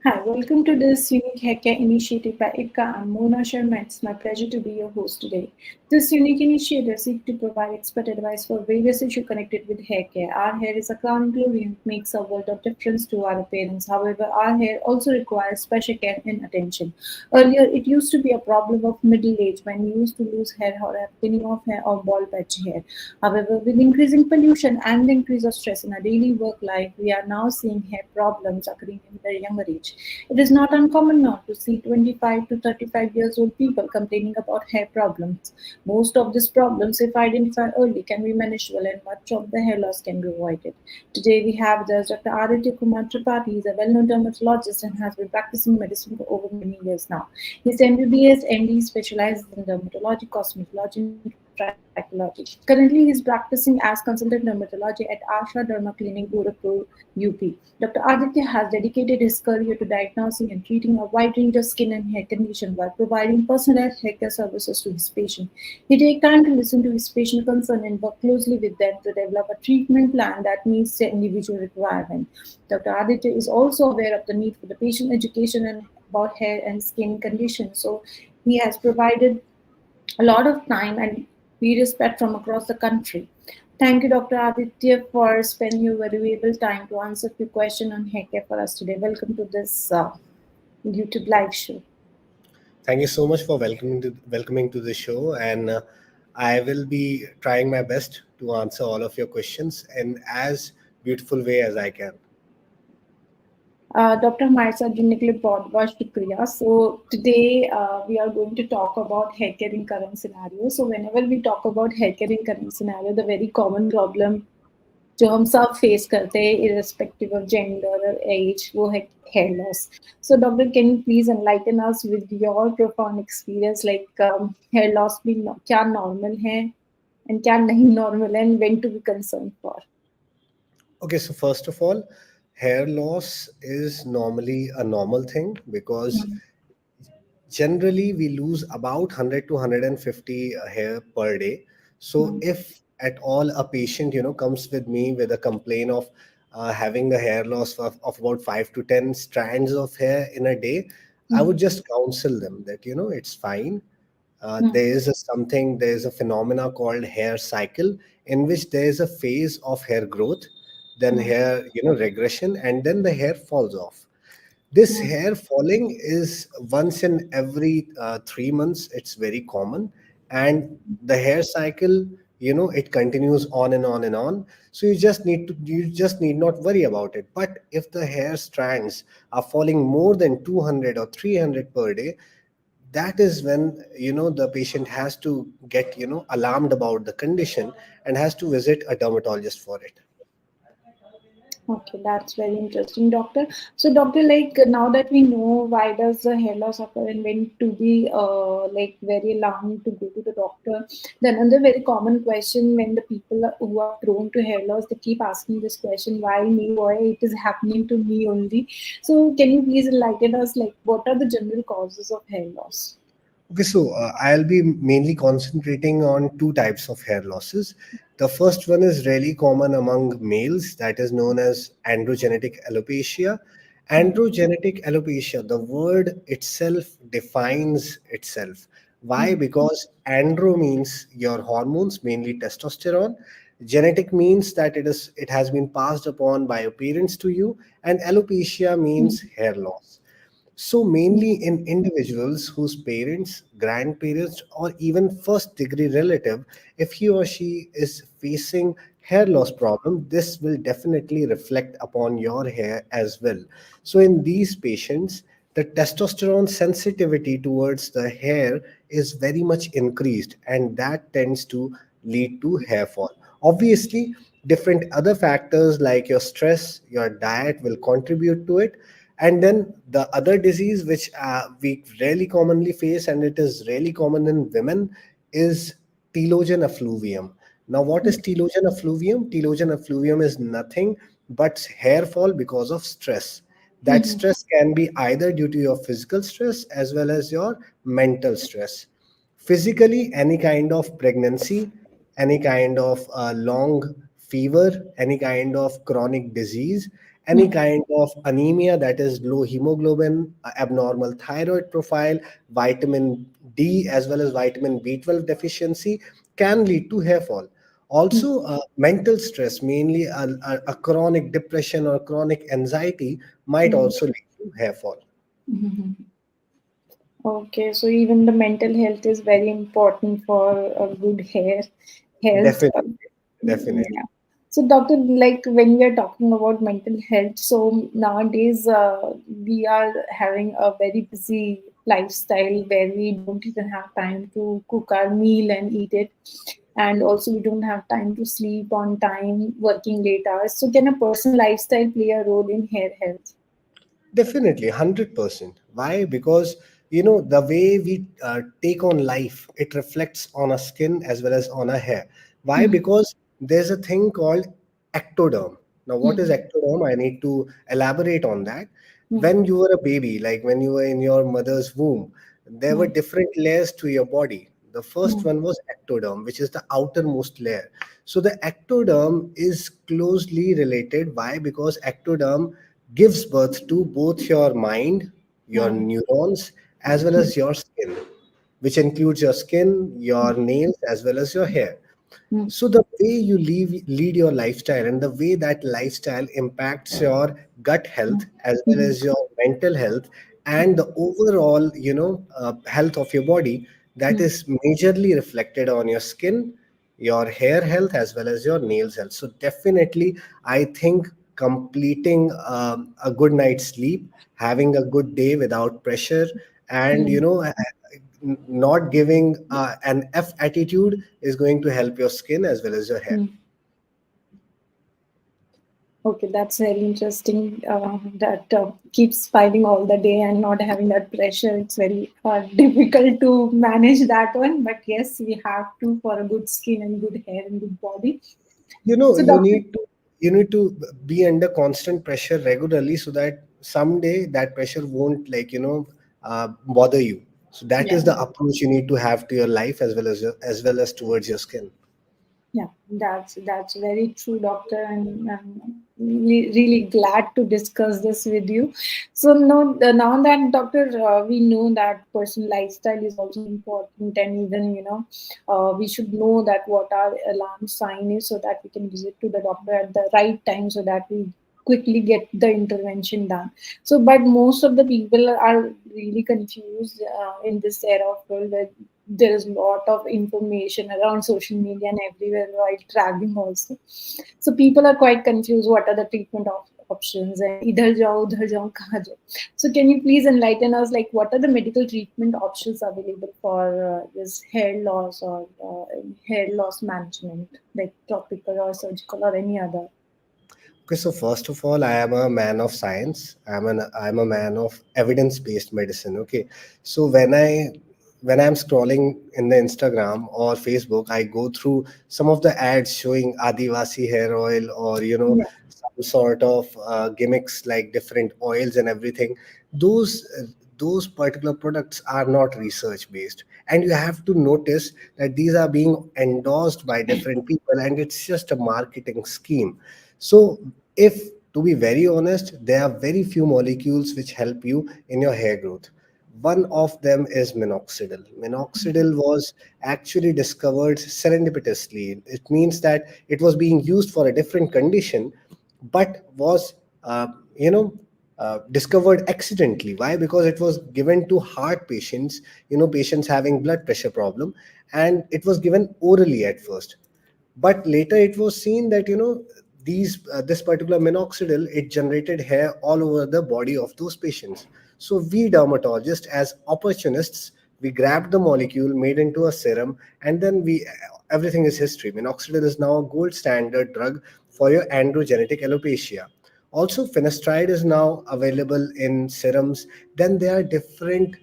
Hi, welcome to this unique haircare initiative by IPCA. I'm Mona Sharma. It's my pleasure to be your host today. This unique initiative seeks to provide expert advice for various issues connected with hair care. Our hair is a crown glory and makes a world of difference to our appearance. However, our hair also requires special care and attention. Earlier, it used to be a problem of middle age when we used to lose hair or have thinning of hair or bald patchy hair. However, with increasing pollution and the increase of stress in our daily work life, we are now seeing hair problems occurring in very younger age. It is not uncommon now to see 25 to 35 years old people complaining about hair problems. Most of these problems, if identified early, can be manageable and much of the hair loss can be avoided. Today we have with us Dr. Aditya Kumar Tripathi. He is a well-known dermatologist and has been practicing medicine for over many years now. His MBBS MD specializes in dermatology, cosmetology, and trichology. Currently, he is practicing as consultant dermatology at Asha Derma Clinic, Gorakhpur, UP. Dr. Aditya has dedicated his career to diagnosing and treating a wide range of skin and hair conditions while providing personalized haircare services to his patients. He takes time to listen to his patient concern and work closely with them to develop a treatment plan that meets their individual requirement. Dr. Aditya is also aware of the need for the patient education and about hair and skin conditions. So he has provided a lot of time and we respect from across the country. Thank you, Dr. Aditya, for spending your valuable time to answer a few questions on hair care for us today. Welcome to this YouTube live show. Thank you so much for welcoming to the show, and I will be trying my best to answer all of your questions in as beautiful way as I can. Dr. हमारे साथ जुड़ने के लिए बहुत बहुत शुक्रिया. So today we are going to talk about hair care in current scenario. So whenever we talk about hair care in current scenario, the very common problem जो हम सब फेस करते हैं irrespective of gender or age वो है hair loss. So doctor, can you please enlighten us with your profound experience like hair loss भी क्या normal है and क्या नहीं normal है and when to be concerned for? Okay, so first of all, hair loss is normally a normal thing because generally we lose about 100 to 150 hair per day. So Mm. if at all a patient comes with me with a complaint of having a hair loss of about 5 to 10 strands of hair in a day, I would Mm. just counsel them that it's fine. Mm. There is a phenomena called hair cycle, in which there is a phase of hair growth, then Mm. hair regression, and then the hair falls off. This Mm. hair falling is once in every 3 months. It's very common, and the hair cycle, it continues on and on and on. So you just need not worry about it. But if the hair strands are falling more than 200 or 300 per day, that is when the patient has to get alarmed about the condition and has to visit a dermatologist for it. Okay, that's very interesting, doctor. So, doctor, like now that we know why does the hair loss occur and when to be like very alarming to go to the doctor, then another very common question when the people who are prone to hair loss, they keep asking this question, why me, why it is happening to me only. So, can you please enlighten us, like what are the general causes of hair loss? Okay, so I'll be mainly concentrating on two types of hair losses. The first one is really common among males, that is known as androgenetic alopecia. Androgenetic alopecia, the word itself defines itself. Why? Mm. Because andro means your hormones, mainly testosterone. Genetic means that it has been passed upon by your parents to you, and alopecia means Mm. hair loss. So, mainly Mm. in individuals whose parents, grandparents, or even first degree relative, if he or she is facing hair loss problem, this will definitely reflect upon your hair as well. So, in these patients, the testosterone sensitivity towards the hair is very much increased, and that tends to lead to hair fall. Obviously, different other factors like your stress, your diet will contribute to it. And then the other disease which we really commonly face, and it is really common in women, is telogen effluvium. Now, what is telogen effluvium? Telogen effluvium is nothing but hair fall because of stress. That Mm. stress can be either due to your physical stress as well as your mental stress. Physically, any kind of pregnancy, any kind of long fever, any kind of chronic disease, any kind of anemia, that is low hemoglobin, abnormal thyroid profile, vitamin D as well as vitamin B12 deficiency can lead to hair fall. Also, mental stress, mainly a chronic depression or chronic anxiety, might also lead to hair fall. Okay, so even the mental health is very important for a good hair health. Definitely, definitely. Yeah. So, doctor, like when we are talking about mental health, so nowadays we are having a very busy lifestyle where we don't even have time to cook our meal and eat it, and also we don't have time to sleep on time, working late hours. So, can a personal lifestyle play a role in hair health? Definitely, 100%. Why? Because the way we take on life, it reflects on our skin as well as on our hair. Why? Hmm. Because there's a thing called ectoderm. Now, what is Hmm. ectoderm? I need to elaborate on that. Hmm. When you were a baby, like when you were in your mother's womb, there were Hmm. different layers to your body. The first Hmm. one was ectoderm, which is the outermost layer. So the ectoderm is closely related. Why? Because ectoderm gives birth to both your mind, your Hmm. neurons, as well as your skin, which includes your skin, your nails, as well as your hair. Hmm. So the way you lead your lifestyle and the way that lifestyle impacts your gut health as well Hmm. as your mental health and the overall, health of your body, that Hmm. is majorly reflected on your skin, your hair health as well as your nails health. So definitely, I think completing a good night's sleep, having a good day without pressure, and Hmm. not giving an F attitude is going to help your skin as well as your hair. Hmm. Okay, that's very interesting. That keeps fighting all the day and not having that pressure. It's very difficult to manage that one. But yes, we have to for a good skin and good hair and good body. You know, So, doctor, you need to be under constant pressure regularly so that someday that pressure won't bother you. So that yeah. is the approach you need to have to your life as well as as well as towards your skin. Yeah, that's very true, doctor, and I'm really glad to discuss this with you. So now that doctor, we know that personal lifestyle is also important, and even we should know that what our alarm sign is, so that we can visit to the doctor at the right time, so that we quickly get the intervention done. So, but most of the people are really confused in this era of world where there is a lot of information around social media and everywhere while traveling also. So people are quite confused what are the treatment options and idhar jao kahan jao. So can you please enlighten us like what are the medical treatment options available for this hair loss or hair loss management, like topical or surgical or any other? Okay, so first of all, I am a man of science. I'm a man of evidence-based medicine. Okay, so when I'm scrolling in the Instagram or Facebook, I go through some of the ads showing Adivasi hair oil or Yeah. some sort of gimmicks like different oils and everything. Those particular products are not research based, and you have to notice that these are being endorsed by different people, and it's just a marketing scheme. So, if to be very honest, there are very few molecules which help you in your hair growth. One of them is minoxidil. Minoxidil was actually discovered serendipitously. It means that it was being used for a different condition, but was uh, you know discovered accidentally. Why? Because it was given to heart patients, patients having blood pressure problem, and it was given orally at first. But later it was seen that this particular minoxidil, it generated hair all over the body of those patients. So we dermatologists, as opportunists, we grabbed the molecule, made into a serum, and then we everything is history. Minoxidil is now a gold standard drug for your androgenetic alopecia. Also, finasteride is now available in serums. Then there are different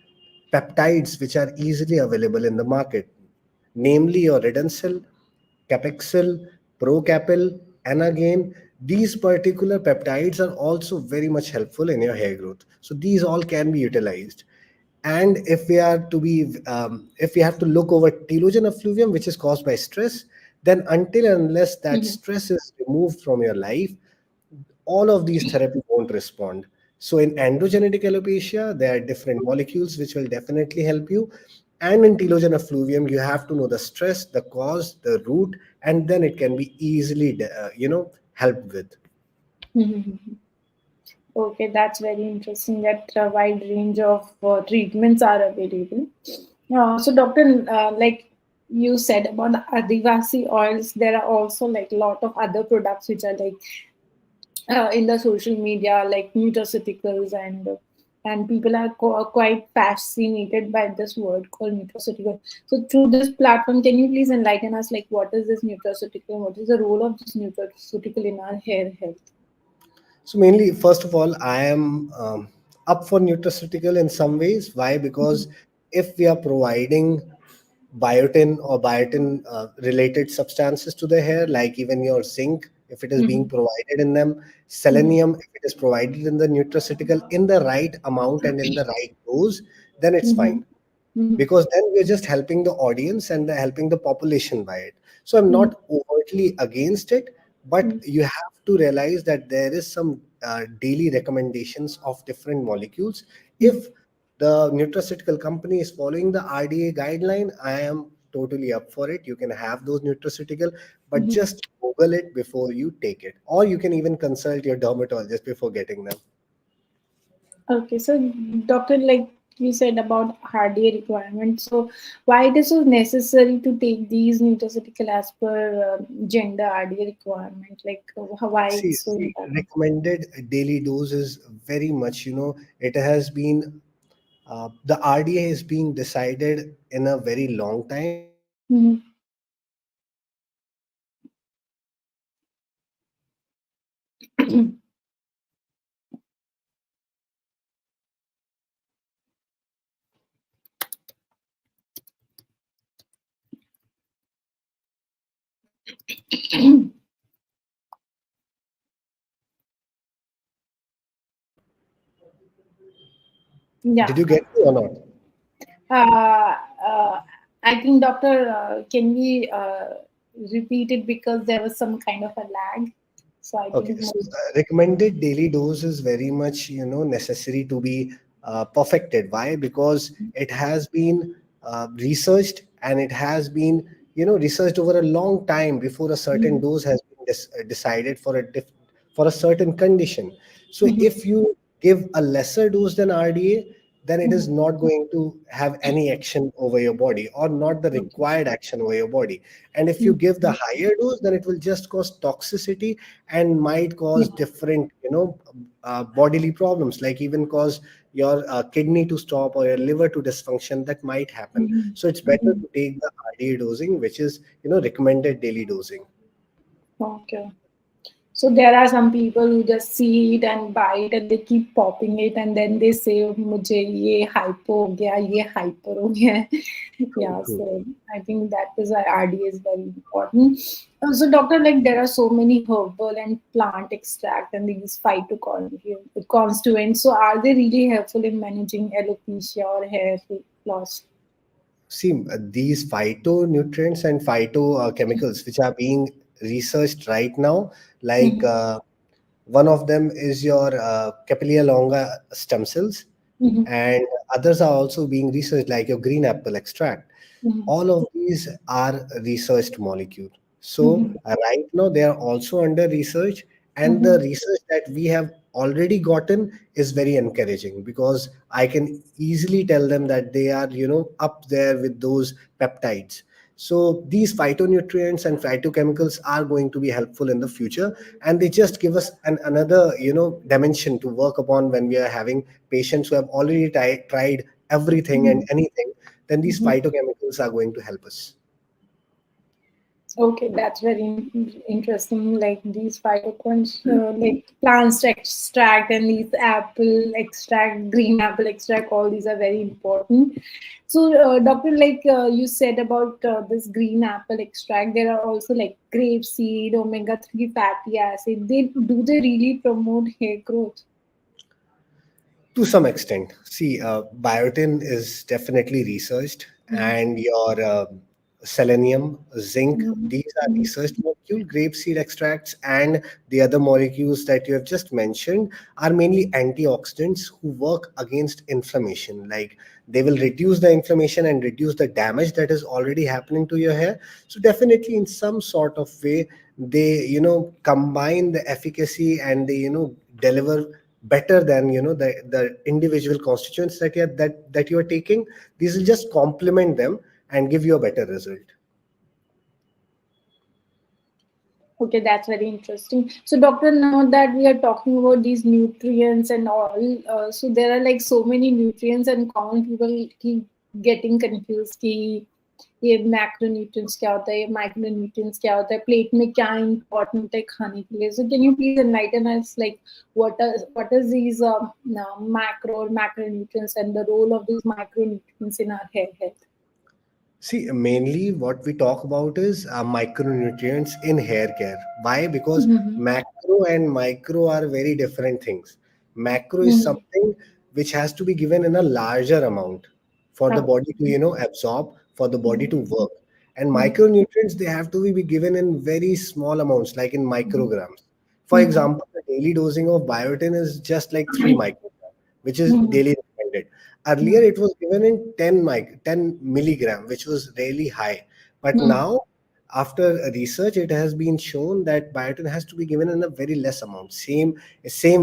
peptides which are easily available in the market, namely your Redensil, Capexil, Procapil, and again, these particular peptides are also very much helpful in your hair growth. So these all can be utilized. And if we have to look over telogen effluvium, which is caused by stress, then until and unless that Mhm. stress is removed from your life, all of these therapy won't respond. So in androgenetic alopecia, there are different molecules which will definitely help you. And in telogen effluvium, you have to know the stress, the cause, the root, and then it can be easily, helped with. Mhm. Okay, that's very interesting that a wide range of treatments are available. So, doctor, like you said about the Adivasi oils, there are also like a lot of other products which are like in the social media, like nutraceuticals, and people are quite fascinated by this word called nutraceutical. So, through this platform, can you please enlighten us, like what is this nutraceutical? What is the role of this nutraceutical in our hair health? So mainly, first of all, I am up for nutraceutical in some ways. Why? Because if we are providing biotin or biotin related substances to the hair, like even your zinc, if it is being Mhm. provided in them, Mhm. selenium, if it is provided in the nutraceutical in the right amount and in the right dose, then it's fine, Mhm. Mhm. because then we're just helping the audience and helping the population by it. So I'm Mhm. not overtly against it, but Mhm. you have to realize that there is some daily recommendations of different molecules. Mhm. If the nutraceutical company is following the RDA guideline, I am totally up for it. You can have those nutraceutical, but Mhm. just google it before you take it, or you can even consult your dermatologist before getting them. Okay, so doctor, like you said about hardy requirements, so why it is so necessary to take these nutraceutical as per gender RDA requirement? Like why See, it's so the important? recommended daily dose is very much, it has been, the RDA is being decided in a very long time. So it has been Mhm. decided in a very long time. So Yeah. did you get me or not? Uh, uh, I think doctor, can we repeat it because there was some kind of a lag. So I Okay, think so recommended daily dose is very much, necessary to be perfected. Why? Because it has been researched, and it has been, researched over a long time before a certain Mhm. dose has been decided for for a certain condition. So Mhm. if you give a lesser dose than RDA, then it is Mhm. not going to have any action over your body, or not the Okay. required action over your body. And if you Mhm. give the higher dose, then it will just cause toxicity and might cause Yeah. different, bodily problems, like even cause your kidney to stop or your liver to dysfunction. That might happen. Mhm. So it's better Mhm. to take the RDA dosing, which is, recommended daily dosing. Okay. So there are some people who just see it and buy it and they keep popping it and then they say मुझे ये hypo हो गया ये hyper हो गया है." True, Yeah, true. so I think that is why RDA is very important. So doctor, like there are so many herbal and plant extract and these phytoconstituents. So are they really helpful in managing alopecia or hair loss? See, these phytonutrients and phytochemicals which are being researched right now, like Mm-hmm. one of them is your capillary longa stem cells, Mm-hmm. and others are also being researched, like your green apple extract. Mm-hmm. All of these are researched molecule. So Mm-hmm. right now they are also under research, and the Mm-hmm. research that we have already gotten is very encouraging, because I can easily tell them that they are, up there with those peptides. So these phytonutrients and phytochemicals are going to be helpful in the future, and they just give us another, dimension to work upon when we are having patients who have already tried everything and anything. Then these Mm-hmm. phytochemicals are going to help us. Okay, that's very interesting. Like these phytochemicals, like plants extract and these apple extract, green apple extract, all these are very important. So, doctor, like you said about this green apple extract, there are also like grapeseed, omega-3 fatty acid. They really promote hair growth? To some extent, see, biotin is definitely researched, Mm-hmm. and your selenium, zinc. Mhm. These are Mhm. research molecule. Grapeseed extracts and the other molecules that you have just mentioned are mainly antioxidants who work against inflammation. Like they will reduce the inflammation and reduce the damage that is already happening to your hair. So definitely, in some sort of way, they combine the efficacy and they deliver better than the individual constituents that you are taking. These will just complement them and give you a better result. Okay, that's very interesting. So, doctor, now that we are talking about these nutrients and all, so there are like so many nutrients, and common people keep getting confused कि ये macronutrients क्या होता है, ये micronutrients क्या होता है, plate में क्या important है खाने के लिए. So, can you please enlighten us like what is these macro or macronutrients and the role of these micronutrients in our hair health? See, mainly what we talk about is micronutrients in hair care. Why? Because Mm-hmm. macro and micro are very different things. Macro is Mm-hmm. something which has to be given in a larger amount for the body to, Okay. absorb, for the body to Mm-hmm. work. And micronutrients, they have to be given in very small amounts, like in Mm-hmm. micrograms. For example, the daily dosing of biotin is just like 3 micrograms, which is Mm-hmm. daily recommended. Earlier, it was given in 10 milligram, which was really high. But Mm-hmm. now, after research, it has been shown that biotin has to be given in a very less amount. Same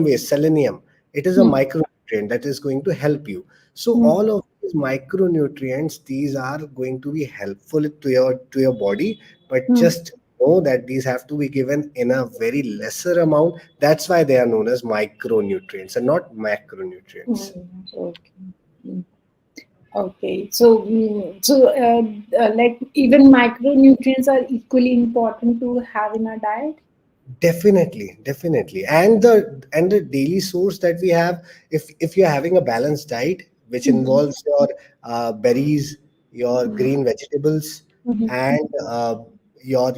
way, selenium. It is a Mm-hmm. micronutrient that is going to help you. So all of these micronutrients, these are going to be helpful to your body, but Mm-hmm. just know that these have to be given in a very lesser amount. That's why they are known as micronutrients and not macronutrients. Okay. Mm. Okay. So, like even micronutrients are equally important to have in our diet. Definitely, definitely. And the daily source that we have, if you're having a balanced diet, which Mm-hmm. involves your berries, your green vegetables, Mm-hmm. and your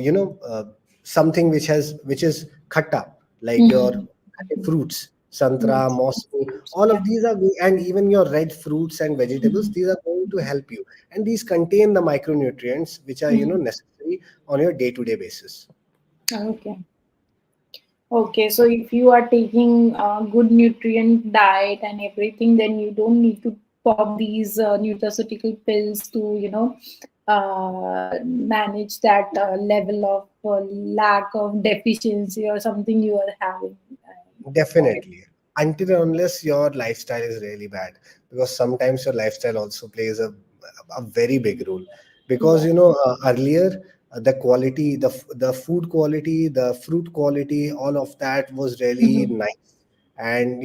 something which is khatta, like your Mm-hmm. khatte fruits, santra, Yes. mosme, Fruits. all Yeah. of these are and even your red fruits and vegetables, these are going to help you, and these contain the micronutrients which are Mm-hmm. necessary on your day-to-day basis. Okay. Okay, so if you are taking a good nutrient diet and everything, then you don't need to pop these nutraceutical pills to, manage that level of lack of deficiency or something you are having in your body. Definitely. Until and unless your lifestyle is really bad, because sometimes your lifestyle also plays a very big role. Because Yeah. earlier the quality, the food quality, the fruit quality, all of that was really Mm-hmm. nice, and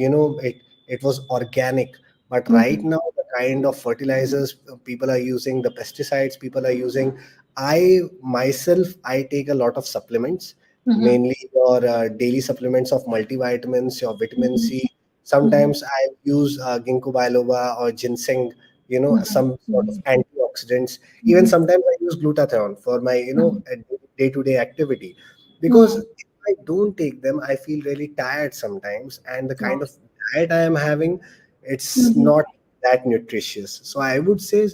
it was organic. But right Mm-hmm. now, the kind of fertilizers people are using, the pesticides people are using, I take a lot of supplements, Mm-hmm. mainly your daily supplements of multivitamins, your vitamin Mm-hmm. C. Mm-hmm. Sometimes I use ginkgo biloba or ginseng, some sort of Mm-hmm. antioxidants. Even Mm-hmm. sometimes I use glutathione for my, Mm-hmm. day-to-day activity. Because Mm-hmm. if I don't take them, I feel really tired sometimes, and the kind of Okay. diet I am having, it's Mm-hmm. not that nutritious. So I would say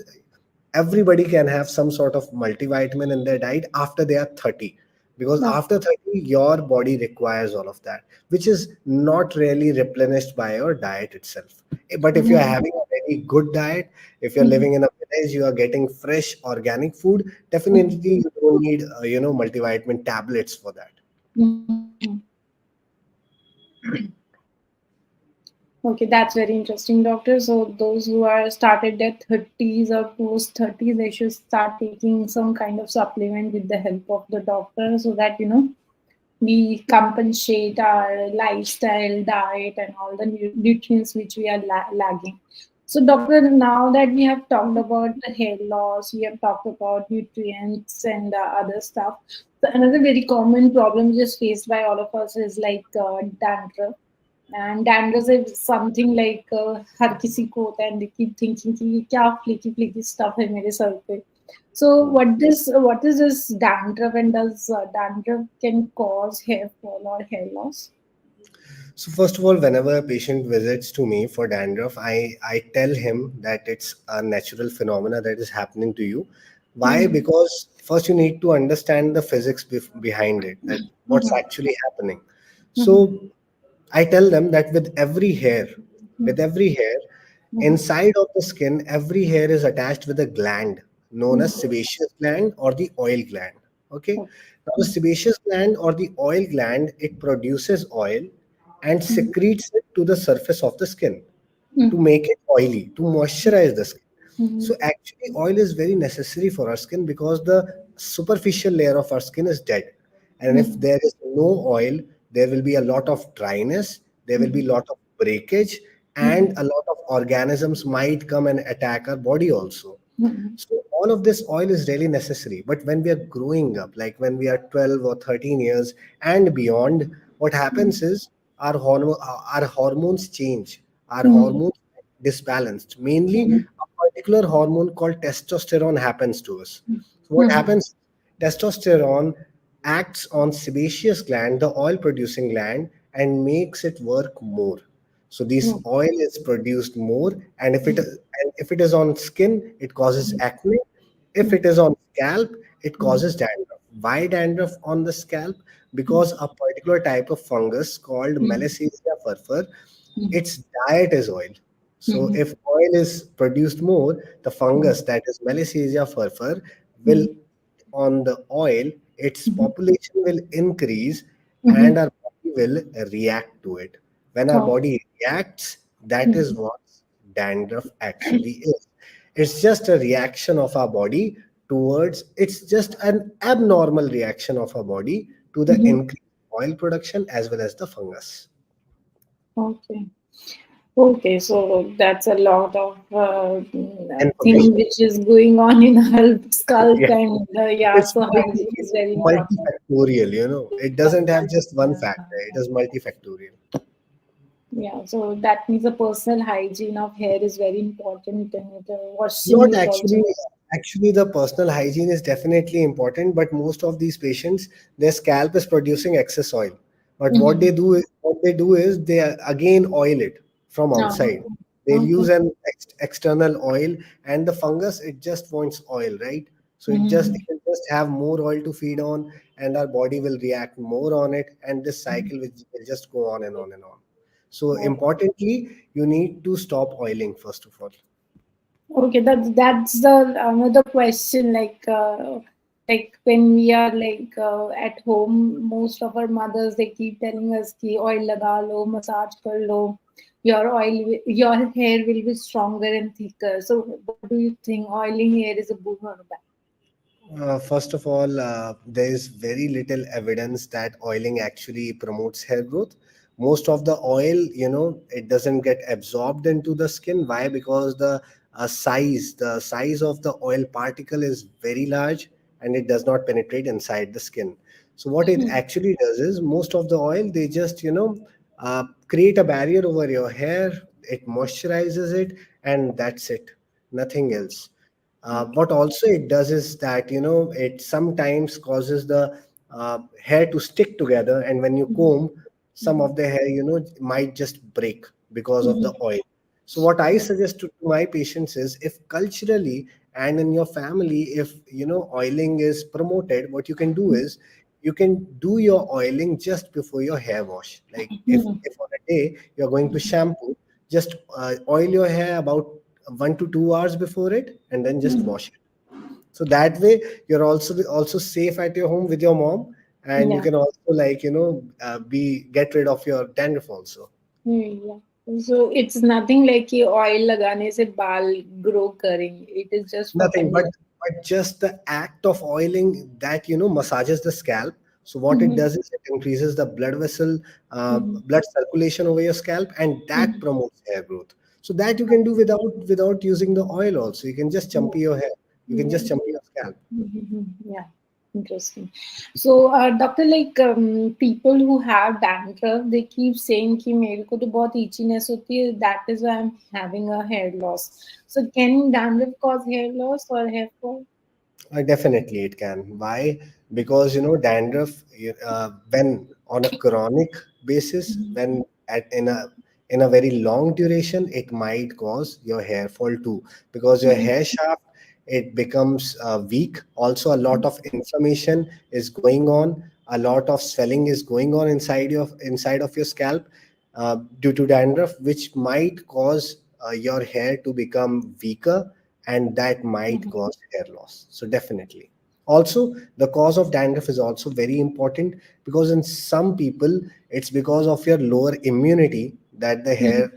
everybody can have some sort of multivitamin in their diet after they are 30, because Okay. after 30 your body requires all of that, which is not really replenished by your diet itself. But if you are Mm-hmm. having a very good diet, if you're Mm-hmm. living in a village, you are getting fresh organic food, Mm-hmm. definitely you don't need multivitamin tablets for that. Mm-hmm. Okay, that's very interesting, doctor. So those who are started their 30s or post 30s, they should start taking some kind of supplement with the help of the doctor so that we compensate our lifestyle, diet, and all the nutrients which we are lagging. So, doctor, now that we have talked about the hair loss, we have talked about nutrients and other stuff. So another very common problem just faced by all of us is like dandruff. And dandruff is something like हर किसी को होता है and they keep thinking कि ये क्या flaky flaky stuff है मेरे sir पे. So what is this dandruff, and does dandruff can cause hair fall or hair loss? So first of all, whenever a patient visits to me for dandruff, I tell him that it's a natural phenomena that is happening to you. Why? Because first you need to understand the physics behind it, that what's actually happening. So I tell them that with every hair, inside of the skin, every hair is attached with a gland known as sebaceous gland or the oil gland. Okay. Now the sebaceous gland or the oil gland, it produces oil and secretes it to the surface of the skin to make it oily, to moisturize the skin. So actually, oil is very necessary for our skin because the superficial layer of our skin is dead. And if there is no oil, there will be a lot of dryness, there will be a lot of breakage, and a lot of organisms might come and attack our body also. So all of this oil is really necessary. But when we are growing up, like when we are 12 or 13 years and beyond, what happens is our hormones change. Our hormones get disbalanced. Mainly, a particular hormone called testosterone happens to us. So what happens? Testosterone acts on sebaceous gland, the oil producing gland, and makes it work more. So this oil is produced more, and if it is on skin, it causes acne. If it is on scalp, it causes dandruff. Why dandruff on the scalp? Because a particular type of fungus called Malassezia furfur, its diet is oil. So if oil is produced more, the fungus that is Malassezia furfur will on the oil, its population will increase and our body will react to it. When our body reacts, that is what dandruff actually is. It's just a reaction of our body it's just an abnormal reaction of our body to the increased oil production as well as the fungus. Okay. Okay, so that's a lot of thing Information. which is going on in our scalp, Yeah. and yeah, It's so hygiene is very important. multifactorial, you know. It Yeah, doesn't have just one yeah, factor, it is multifactorial. yeah. So that means the personal hygiene of hair is very important, and washing Not is also. actually. Actually, the personal hygiene is definitely important, but most of these patients, their scalp is producing excess oil. But what they do is they again oil it from outside. They'll Okay. use an external oil, and the fungus it just wants oil, right? So it will just have more oil to feed on, and our body will react more on it, and this cycle will just go on and on and on. So Okay. importantly, you need to stop oiling first of all. Okay, that's the another question. Like when we are at home, most of our mothers they keep telling us ki oil laga lo, massage kar lo, your hair will be stronger and thicker. So what do you think? Oiling hair is a good or bad? First of all, there is very little evidence that oiling actually promotes hair growth. Most of the oil, it doesn't get absorbed into the skin. Why? Because the size of the oil particle is very large and it does not penetrate inside the skin. So what it actually does is most of the oil, they just, create a barrier over your hair. It moisturizes it, and that's it. Nothing else. What also it does is that it sometimes causes the hair to stick together, and when you comb, some of the hair might just break because of the oil. So what I suggest to my patients is, if culturally and in your family, if oiling is promoted, what you can do is you can do your oiling just before your hair wash. Like if on a day you're going to shampoo, just oil your hair about 1 to 2 hours before it, and then just wash it. So that way you're also safe at your home with your mom, and you Yeah. can also be get rid of your dandruff also. Yeah. So it's nothing like कि oil लगाने से बाल grow करेंगे. It is just for Nothing condition. but just the act of oiling that massages the scalp. So what it does is it increases the blood circulation over your scalp, and that promotes hair growth. So that you can do without using the oil also. You can just champy your hair. You can Yeah. just champy your scalp. Yeah, interesting. So, doctor, people who have dandruff, they keep saying कि मेरे को तो बहुत itchiness होती है. That is why I'm having a hair loss. So, can dandruff cause hair loss or hair fall? Definitely, it can. Why? Because dandruff, when on a chronic basis, when in a very long duration, it might cause your hair fall too. Because your hair shaft, it becomes weak. Also, a lot of inflammation is going on, a lot of swelling is going on inside of your scalp due to dandruff, which might cause your hair to become weaker, and that might Mhm. cause hair loss. So definitely. Also, the cause of dandruff is also very important, because in some people it's because of your lower immunity that Mhm.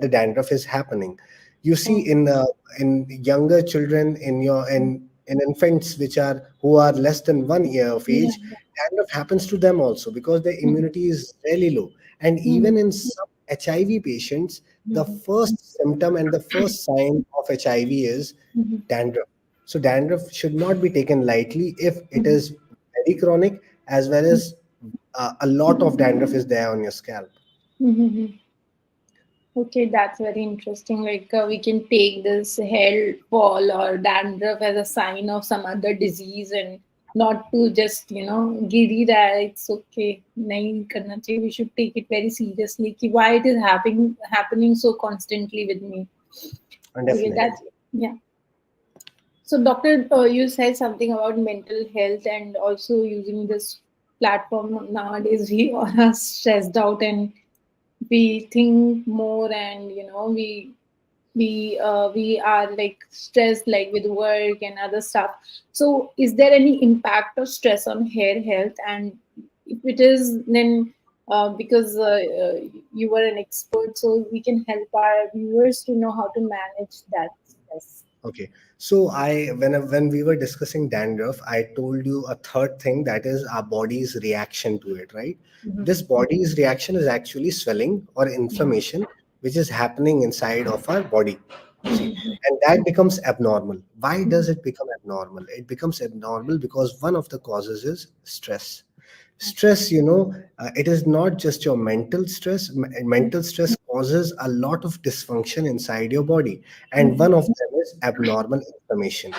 the dandruff is happening. You see Oh, in younger children, in infants which are who are less than 1 year of yeah. age, dandruff happens to them also because their Mhm. immunity is really low. And Mhm. even in some HIV patients, the Mhm. first symptom and the first sign of HIV is Mhm. dandruff. So dandruff should not be taken lightly if it Mhm. is very chronic, as well as a lot of dandruff is there on your scalp. Mhm. Okay, that's very interesting. Like we can take this hair fall or dandruff as a sign of some other disease, and not to just giri that it's okay. Nahi karna chahiye. We should take it very seriously. Ki why it is happening so constantly with me. And Okay, definitely. that's yeah. So, doctor, you said something about mental health and also using this platform nowadays. We all are stressed out and we think more, and we are like stressed, like with work and other stuff. So, is there any impact of stress on hair health? And if it is, then because you were an expert, so we can help our viewers to know how to manage that stress. Okay. So when we were discussing dandruff, I told you a third thing, that is our body's reaction to it, right? Mhm. This body's reaction is actually swelling or inflammation, which is happening inside of our body. See, Mhm. and that becomes abnormal. Why Mhm. does it become abnormal? It becomes abnormal because one of the causes is stress. Stress, it is not just your mental stress. Mental stress causes a lot of dysfunction inside your body, and Mhm. one of them is abnormal inflammation.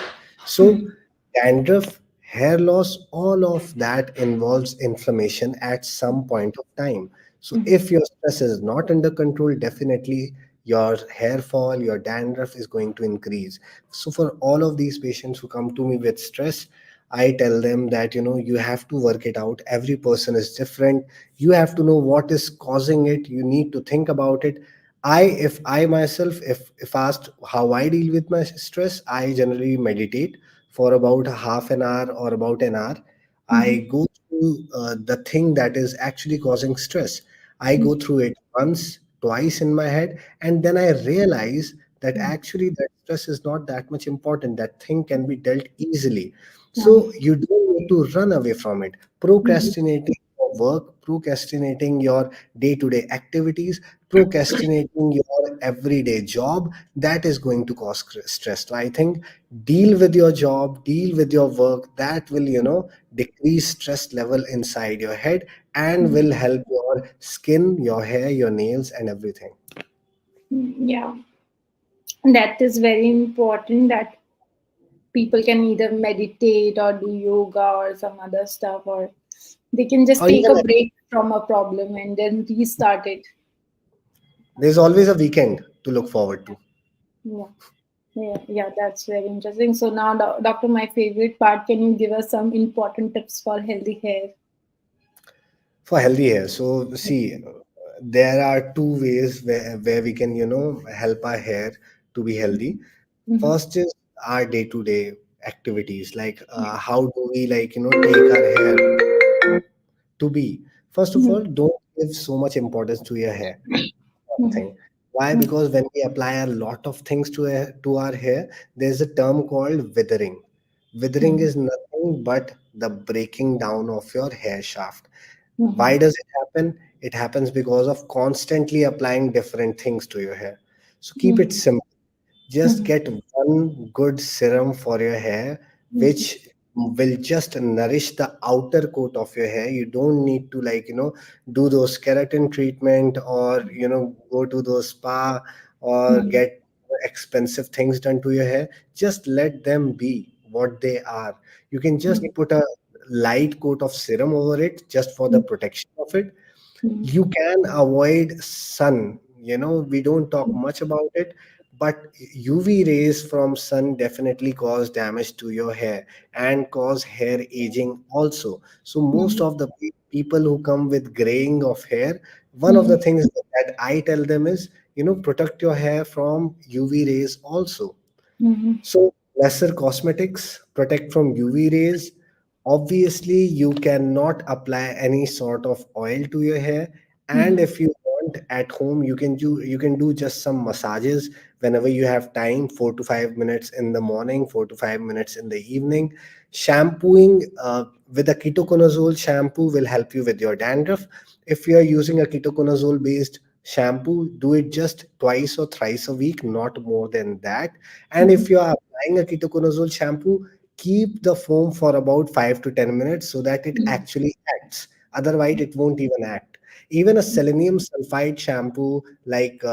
So Mhm. dandruff, hair loss, all of that involves inflammation at some point of time. So Mhm. if your stress is not under control, definitely your hair fall, your dandruff is going to increase. So for all of these patients who come to me with stress, I tell them that you have to work it out. Every person is different. You have to know what is causing it. You need to think about it. If I myself, if asked how I deal with my stress, I generally meditate for about half an hour or about an hour. Mhm. I go through the thing that is actually causing stress. I Mhm. go through it once, twice in my head, and then I realize that actually that stress is not that much important. That thing can be dealt easily. So you don't need to run away from it. Mhm. Procrastinating your work, procrastinating your day-to-day activities, procrastinating your everyday job, that is going to cause stress. So I think deal with your job, deal with your work. That will, decrease stress level inside your head and Mhm. will help your skin, your hair, your nails, and everything. Yeah, that is very important that people can either meditate or do yoga or some other stuff, or they can just Or take even a break from a problem and then restart it. there's always a weekend to look forward to. Yeah. Yeah, yeah, that's very interesting. So now, doctor, my favorite part, can you give us some important tips for healthy hair? For healthy hair, so see, there are two ways where we can help our hair to be healthy. Mm-hmm. First is our day-to-day activities, like how do we take our hair to be. First of Mm-hmm. all, don't give so much importance to your hair. Mm-hmm. Thing. Why? Because when we apply a lot of things to our hair, there's a term called withering. Withering Mm-hmm. is nothing but the breaking down of your hair shaft. Mm-hmm. Why does it happen? It happens because of constantly applying different things to your hair. So keep it Mm-hmm. simple. Just Mm-hmm. get one good serum for your hair, which will just nourish the outer coat of your hair. You don't need to do those keratin treatment, or go to those spa or Mm-hmm. get expensive things done to your hair. Just let them be what they are. You can just put a light coat of serum over it just for the protection of it. Mm-hmm. You can avoid sun. We don't talk much about it, but UV rays from sun definitely cause damage to your hair and cause hair aging also. So most Mhm. of the people who come with graying of hair, one of the Mhm. things that I tell them is, protect your hair from UV rays also. Mhm. So, lesser cosmetics protect from UV rays. Obviously, you cannot apply any sort of oil to your hair. And Mhm. if you want at home, you can do just some massages whenever you have time, 4 to 5 minutes in the morning, 4 to 5 minutes in the evening. Shampooing with a ketoconazole shampoo will help you with your dandruff. If you are using a ketoconazole based shampoo, do it just twice or thrice a week, not more than that. And if Mhm. you are applying a ketoconazole shampoo, keep the foam for about 5 to 10 minutes so that it Mhm. actually acts. Otherwise, it won't even act. Even a selenium sulfide shampoo, like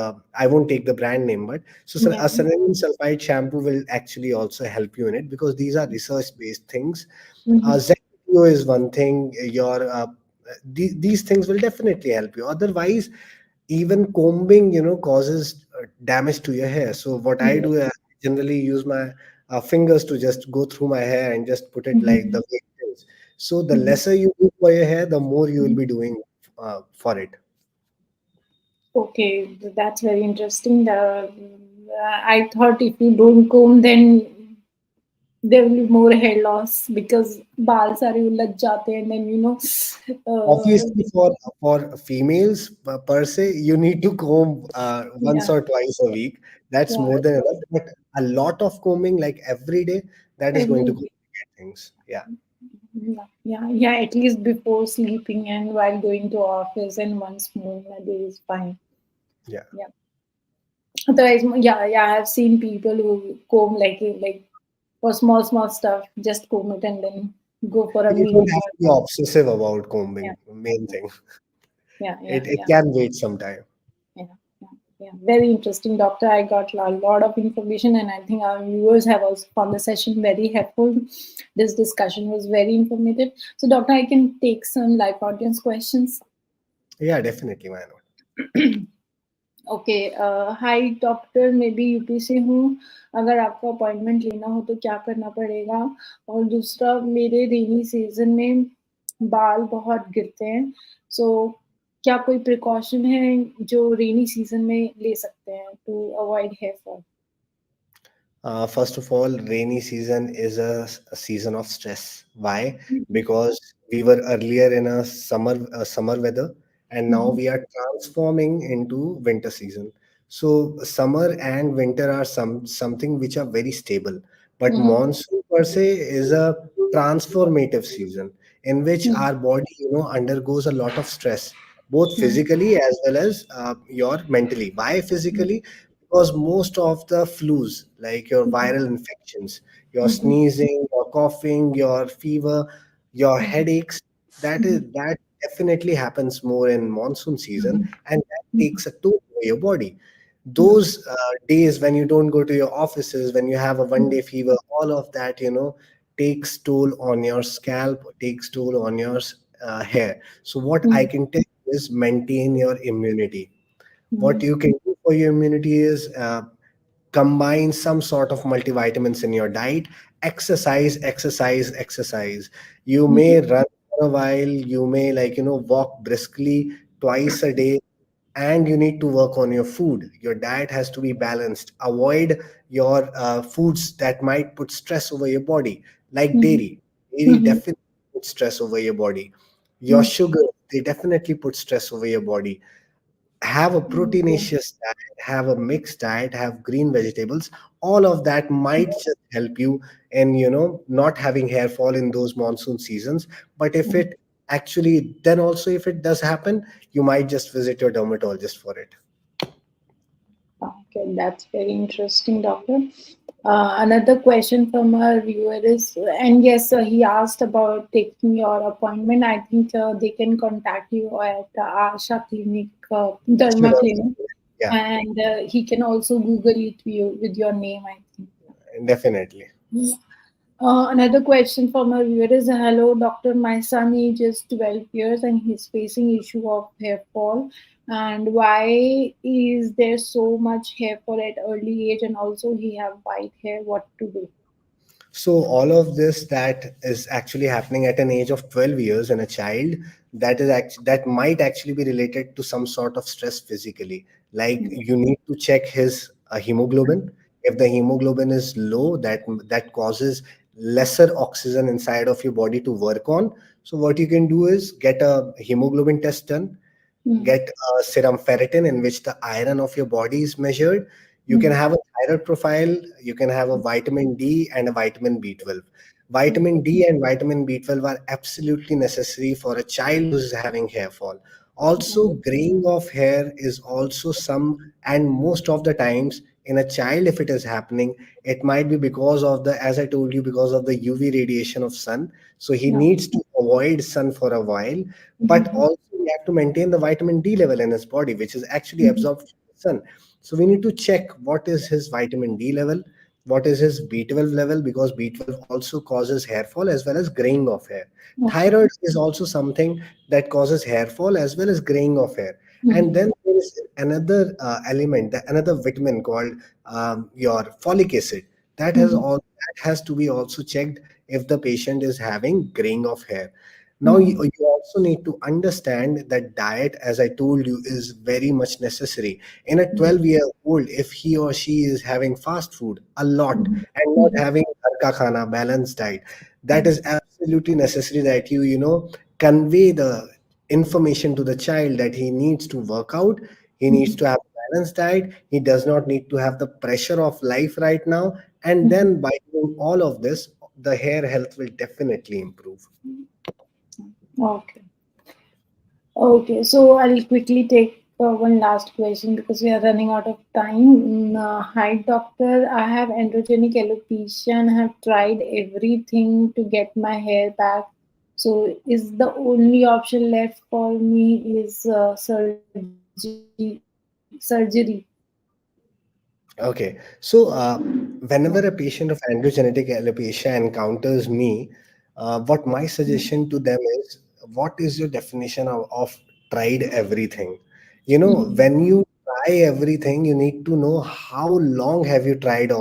I won't take the brand name, but Yeah. a selenium sulfide shampoo will actually also help you in it because these are research based things. Mhm. ZPO is one thing. These things will definitely help you. Otherwise, even combing causes damage to your hair. So what I do, Yes. I generally use my fingers to just go through my hair and just put it like the Mhm. way it is. So the Mhm. lesser you do for your hair, the more you will Mhm. be doing for it. Okay, that's very interesting. I thought if you don't comb, then there will be more hair loss because बाल सारे उलझ जाते हैं, and then Obviously, for females per se, you need to comb once yeah, or twice a week. That's yeah, more than enough. But a lot of combing, like every day, that is going to every complicate things. Yeah, yeah, yeah, yeah. At least before sleeping and while going to office and once more a day is fine. yeah. Yeah. Otherwise, yeah, yeah. I have seen people who comb like for small stuff, just comb it and then go for a You don't meeting have or to be obsessive about yeah, combing. Main yeah, thing. yeah, yeah, It yeah. can wait some time. Yeah, yeah, yeah. Very interesting, Doctor. I got a lot of information, and I think our viewers have also found the session very helpful. This discussion was very informative. So, Doctor, I can take some live audience questions. Yeah, definitely. Why not? Okay hi doctor मैं भी UP से हूँ अगर आपको appointment लेना हो तो क्या करना पड़ेगा और दूसरा मेरे रेनी सीजन में बाल बहुत गिरते हैं सो क्या कोई प्रिकॉशन है जो रेनी सीजन में ले सकते हैं to avoid hair fall First of all, rainy season is a season of stress. Why? Because we were earlier in a summer weather, and now we are transforming into winter season. So summer and winter are something which are very stable, but monsoon per se is a transformative season in which our body undergoes a lot of stress, both physically as well as your mentally. Why physically? Because most of the flus, like your viral infections, your sneezing, your coughing, your fever, your headaches, that definitely happens more in monsoon season, and that takes a toll over your body. Those days when you don't go to your offices, when you have a 1 day fever, all of that takes toll on your scalp, takes toll on your hair. So what I can tell you is maintain your immunity. What you can do for your immunity is combine some sort of multivitamins in your diet. Exercise. You may run for a while, you may walk briskly twice a day, and you need to work on your food. Your diet has to be balanced. Avoid your foods that might put stress over your body, like dairy definitely puts stress over your body. Your sugar, they definitely put stress over your body. Have a proteinaceous diet, have a mixed diet, have green vegetables. All of that might just help you in not having hair fall in those monsoon seasons. But if it actually, then also if it does happen, you might just visit your dermatologist for it. Okay, that's very interesting, Doctor. Another question from our viewer is, and yes, he asked about taking your appointment. I think they can contact you at Asha Clinic, Sure. Derma Clinic, Yeah, and he can also Google it with your name, I think. definitely. Another question from our viewer is, hello, doctor. My son age is 12 years and he's facing issue of hair fall. And why is there so much hair fall at early age, and also he have white hair? What to do? So all of this that is actually happening at an age of 12 years in a child, that might actually be related to some sort of stress physically. Like you need to check his hemoglobin. If the hemoglobin is low, that causes lesser oxygen inside of your body to work on. So what you can do is get a hemoglobin test done, Mm-hmm. get a serum ferritin in which the iron of your body is measured. You can Mm-hmm. have a thyroid profile, you can have a vitamin D and a vitamin B12. Vitamin D and vitamin B12 are absolutely necessary for a child who's having hair fall. Also, graying of hair is also some, and most of the times in a child, if it is happening, it might be because of the, as I told you, because of the UV radiation of sun. So he Yeah. needs to avoid sun for a while, but Mm-hmm. also we have to maintain the vitamin D level in his body, which is actually Mm-hmm. absorbed from the sun. So we need to check what is his vitamin D level, what is his B12 level, because B12 also causes hair fall as well as graying of hair. Okay. Thyroid is also something that causes hair fall as well as graying of hair. And Mm-hmm. then there is another element, another vitamin called your folic acid. Mm-hmm. That has to be also checked if the patient is having graying of hair. Now, Mm-hmm. you also need to understand that diet, as I told you, is very much necessary. In a 12-year-old, if he or she is having fast food a lot and not Mm-hmm. having ghar ka khana, balanced diet, that is absolutely necessary that you convey the information to the child that he needs to work out, he needs to have a balanced diet, he does not need to have the pressure of life right now. And Mm-hmm. then by doing all of this, the hair health will definitely improve. Okay. Okay, so I'll quickly take one last question because we are running out of time. Hi, doctor. I have androgenic alopecia and have tried everything to get my hair back. So, is the only option left for me is surgery? Okay, so whenever a patient of androgenetic alopecia encounters me, what my suggestion to them is, what is your definition of tried everything? When you try everything, you need to know how long have you tried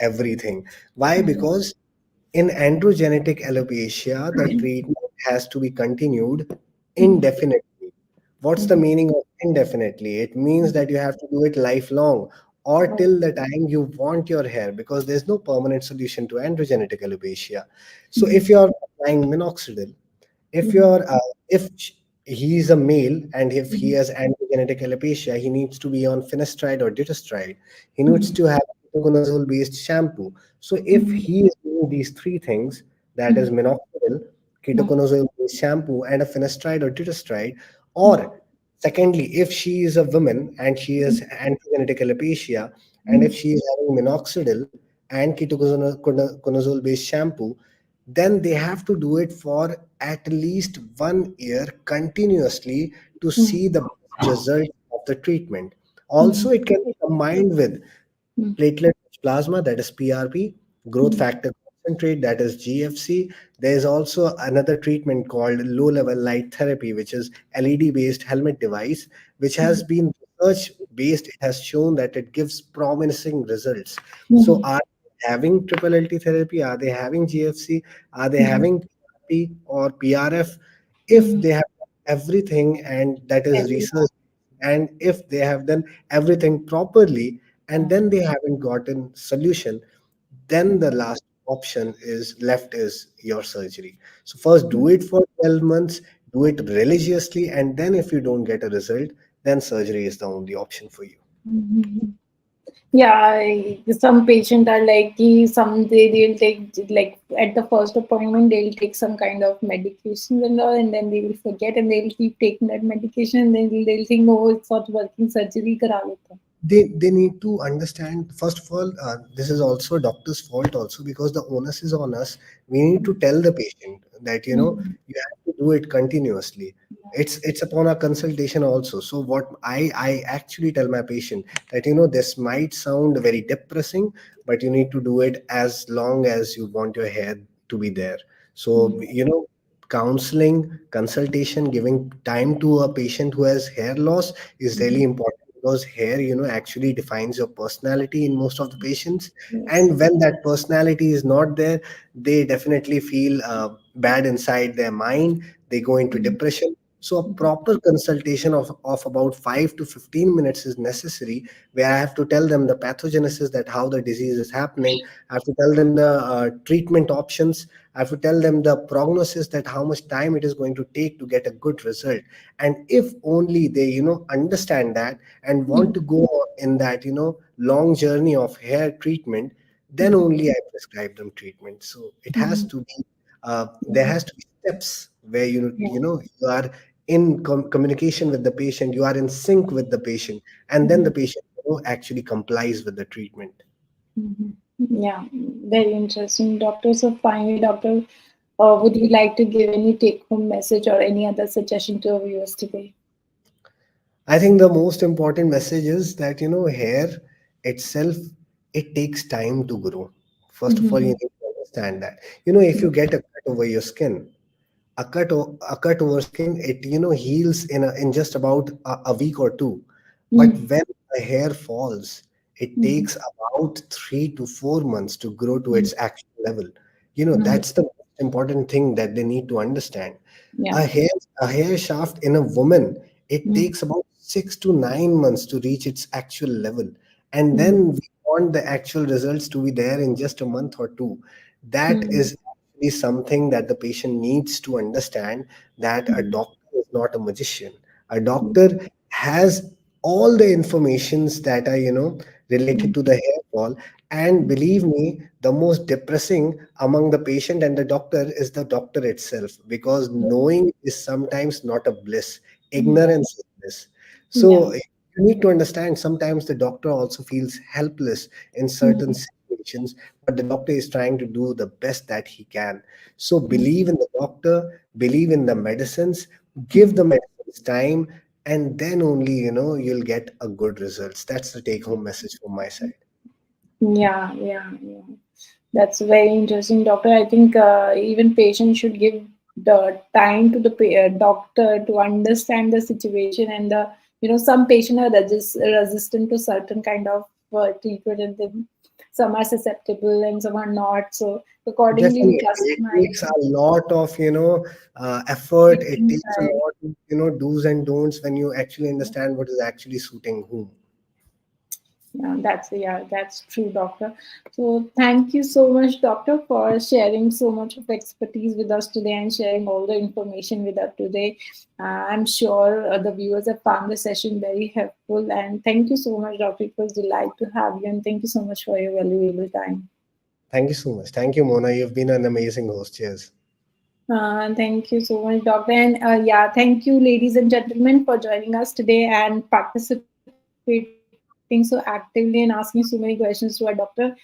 everything. Why? Because in androgenetic alopecia, the treatment has to be continued indefinitely. What's the meaning of indefinitely? It means that you have to do it lifelong or till the time you want your hair, because there's no permanent solution to androgenetic alopecia. So if you're applying minoxidil, if you're if he is a male and if he has androgenetic alopecia, he needs to be on finasteride or dutasteride. He needs to have ketoconazole based shampoo. So if he is doing these three things, that is minoxidil, ketoconazole based shampoo, and a finasteride or dutasteride, or secondly, if she is a woman and she has androgenetic alopecia, and if she is having minoxidil and ketoconazole based shampoo, then they have to do it for at least 1 year continuously to see the best result of the treatment. Also, it can be combined with platelet plasma, that is PRP, growth factor concentrate, that is GFC. There is also another treatment called low level light therapy, which is LED based helmet device, which has been research based. It has shown that it gives promising results. So, are they having triple LT therapy? Are they having GFC? Are they having PRP or PRF? If they have everything, and that is research, and if they have done everything properly, and then they haven't gotten solution, then the last option is left is your surgery. So first do it for 12 months, do it religiously, and then if you don't get a result, then surgery is the only option for you. Yeah, some patient are like some they'll take like at the first appointment they'll take some kind of medication and all, and then they will forget and they'll keep taking that medication and then they'll think, no, it's not working, surgery kara leta. They need to understand, first of all, this is also doctor's fault also, because the onus is on us. We need to tell the patient that you have to do it continuously. It's upon our consultation also. So what I actually tell my patient that this might sound very depressing, but you need to do it as long as you want your hair to be there. So counseling, consultation, giving time to a patient who has hair loss is really Mhm. important, because hair, actually defines your personality in most of the patients. Yes. And when that personality is not there, they definitely feel bad inside their mind. They go into Mhm. depression. So a Mhm. proper consultation of about 5 to 15 minutes is necessary, where I have to tell them the pathogenesis, that how the disease is happening. I have to tell them the treatment options. I have to tell them the prognosis, that how much time it is going to take to get a good result. And if only they, understand that and want to Mhm. go in that, long journey of hair treatment, then Mhm. only I prescribe them treatment. So it has Mhm. to be, there Yeah. has to be steps where Yeah. you are in communication with the patient, you are in sync with the patient, and then the Mhm. patient, actually complies with the treatment. Mhm. Yeah, very interesting, doctor. So finally, doctor, would you like to give any take-home message or any other suggestion to our viewers today? I think the most important message is that, hair itself, it takes time to grow. First of all, you Mhm. need to understand that. If you get a cut over your skin, a cut over skin, it heals in just about a week or two. But Mhm. when the hair falls, it Mhm. takes about 3 to 4 months to grow to Mhm. its actual level. Mhm. That's the most important thing that they need to understand. Yeah. A hair shaft in a woman, it Mhm. takes about 6 to 9 months to reach its actual level, and Mhm. then we want the actual results to be there in just a month or two. That Mhm. is actually something that the patient needs to understand, that a Mhm. doctor is not a magician. A doctor has all the informations that are related Mhm. to the hair fall. And believe me, the most depressing among the patient and the doctor is the doctor itself, because knowing is sometimes not a bliss. Mhm. Ignorance is bliss. Yeah. So you need to understand, sometimes the doctor also feels helpless in certain Mhm. situations, but the doctor is trying to do the best that he can. So Mhm. believe in the doctor, believe in the medicines, give Mhm. the medicines time, and then only you'll get a good results. That's the take home message from my side. Yeah, yeah, yeah. That's very interesting, doctor. I think even patients should give the time to the doctor to understand the situation and the some patients are resistant to certain kind of treatment, and then some are susceptible and some are not. So accordingly, we Definitely, it customize takes a lot of effort. It treatment takes a style. lot of do's and don'ts when you actually understand what is actually suiting whom. Yeah, that's true, doctor. So thank you so much, doctor, for sharing so much of expertise with us today and sharing all the information with us today. I'm sure the viewers have found the session very helpful. And thank you so much, doctor. It was a delight to have you, and thank you so much for your valuable time. Thank you so much. Thank you, Mona. You've been an amazing host. Cheers. Thank you so much, Doctor. And yeah, thank you, ladies and gentlemen, for joining us today and participating so actively and asking so many questions to our doctor.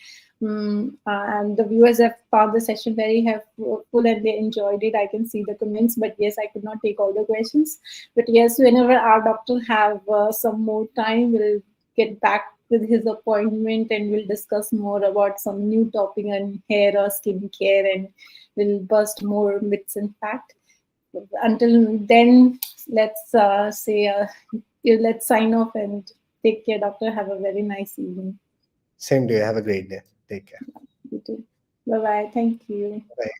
And the viewers have found the session very helpful and they enjoyed it. I can see the comments, but yes, I could not take all the questions. But yes, whenever our doctor have some more time, we'll get back with his appointment and we'll discuss more about some new topic on hair or skincare, and we'll burst more myths and fact. Until then, let's sign off and take care, doctor. Have a very nice evening. Same to you. Have a great day. Take care. You too. Bye bye. Thank you. Bye.